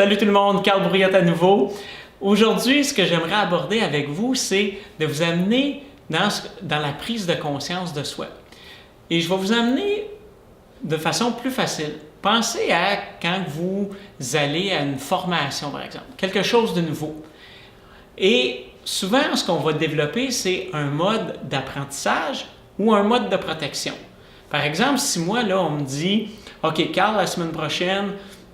Salut tout le monde, Carl Brouillette à nouveau. Aujourd'hui, ce que j'aimerais aborder avec vous, c'est de vous amener dans la prise de conscience de soi. Et je vais vous amener de façon plus facile. Pensez à quand vous allez à une formation, par exemple, quelque chose de nouveau. Et souvent, ce qu'on va développer, c'est un mode d'apprentissage ou un mode de protection. Par exemple, si moi, là, on me dit « OK, Carl, la semaine prochaine,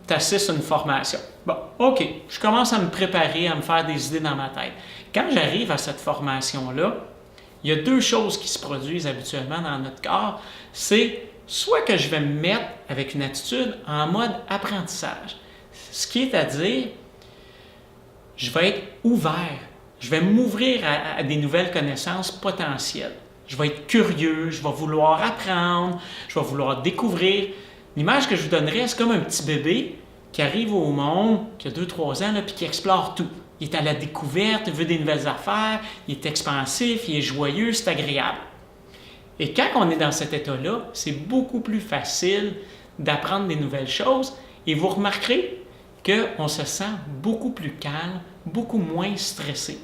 tu assistes à une formation. » Bon, OK, je commence à me préparer, à me faire des idées dans ma tête. Quand j'arrive à cette formation-là, il y a deux choses qui se produisent habituellement dans notre corps. C'est soit que je vais me mettre avec une attitude en mode apprentissage, ce qui est à dire, je vais être ouvert, je vais m'ouvrir à des nouvelles connaissances potentielles. Je vais être curieux, je vais vouloir apprendre, je vais vouloir découvrir. L'image que je vous donnerais, c'est comme un petit bébé qui arrive au monde, qui a 2-3 ans, là, puis qui explore tout. Il est à la découverte, il veut des nouvelles affaires, il est expansif, il est joyeux, c'est agréable. Et quand on est dans cet état-là, c'est beaucoup plus facile d'apprendre des nouvelles choses et vous remarquerez qu'on se sent beaucoup plus calme, beaucoup moins stressé.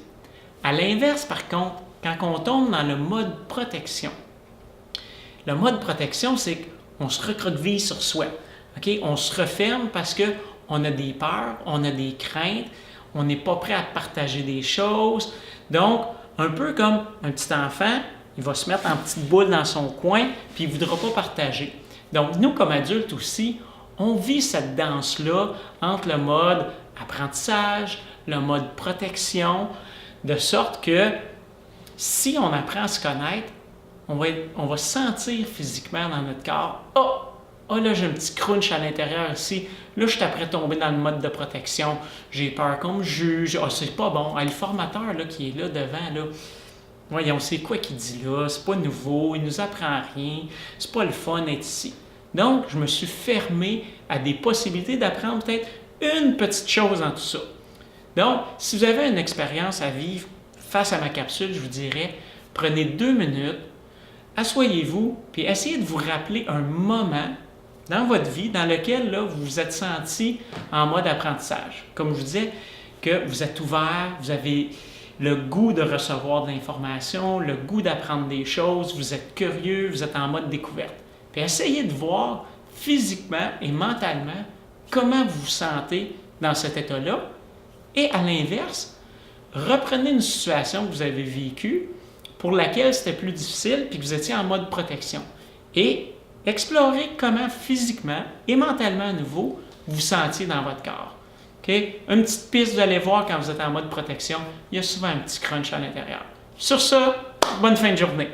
À l'inverse, par contre, quand on tombe dans le mode protection, le mode protection, c'est qu'on se recroqueville sur soi. Okay? On se referme parce qu'on a des peurs, on a des craintes, on n'est pas prêt à partager des choses. Donc, un peu comme un petit enfant, il va se mettre en petite boule dans son coin, puis il ne voudra pas partager. Donc, nous, comme adultes aussi, on vit cette danse-là entre le mode apprentissage, le mode protection, de sorte que si on apprend à se connaître, on va sentir physiquement dans notre corps « Oh, là, j'ai un petit crunch à l'intérieur ici. Là, je suis après tomber dans le mode de protection. J'ai peur qu'on me juge. Ah, c'est pas bon. Ah, le formateur là, qui est là devant, là, voyons, c'est quoi qu'il dit là? C'est pas nouveau. Il nous apprend rien. C'est pas le fun d'être ici. » Donc, je me suis fermé à des possibilités d'apprendre peut-être une petite chose dans tout ça. Donc, si vous avez une expérience à vivre face à ma capsule, je vous dirais, prenez 2 minutes, asseyez-vous, puis essayez de vous rappeler un moment dans votre vie dans lequel là, vous vous êtes senti en mode apprentissage. Comme je vous disais, que vous êtes ouvert, vous avez le goût de recevoir de l'information, le goût d'apprendre des choses, vous êtes curieux, vous êtes en mode découverte. Puis essayez de voir physiquement et mentalement comment vous vous sentez dans cet état-là. Et à l'inverse, reprenez une situation que vous avez vécue pour laquelle c'était plus difficile puis que vous étiez en mode protection. Et explorez comment physiquement et mentalement à nouveau vous sentiez dans votre corps. Okay? Une petite piste, vous allez voir quand vous êtes en mode protection, il y a souvent un petit crunch à l'intérieur. Sur ça, bonne fin de journée.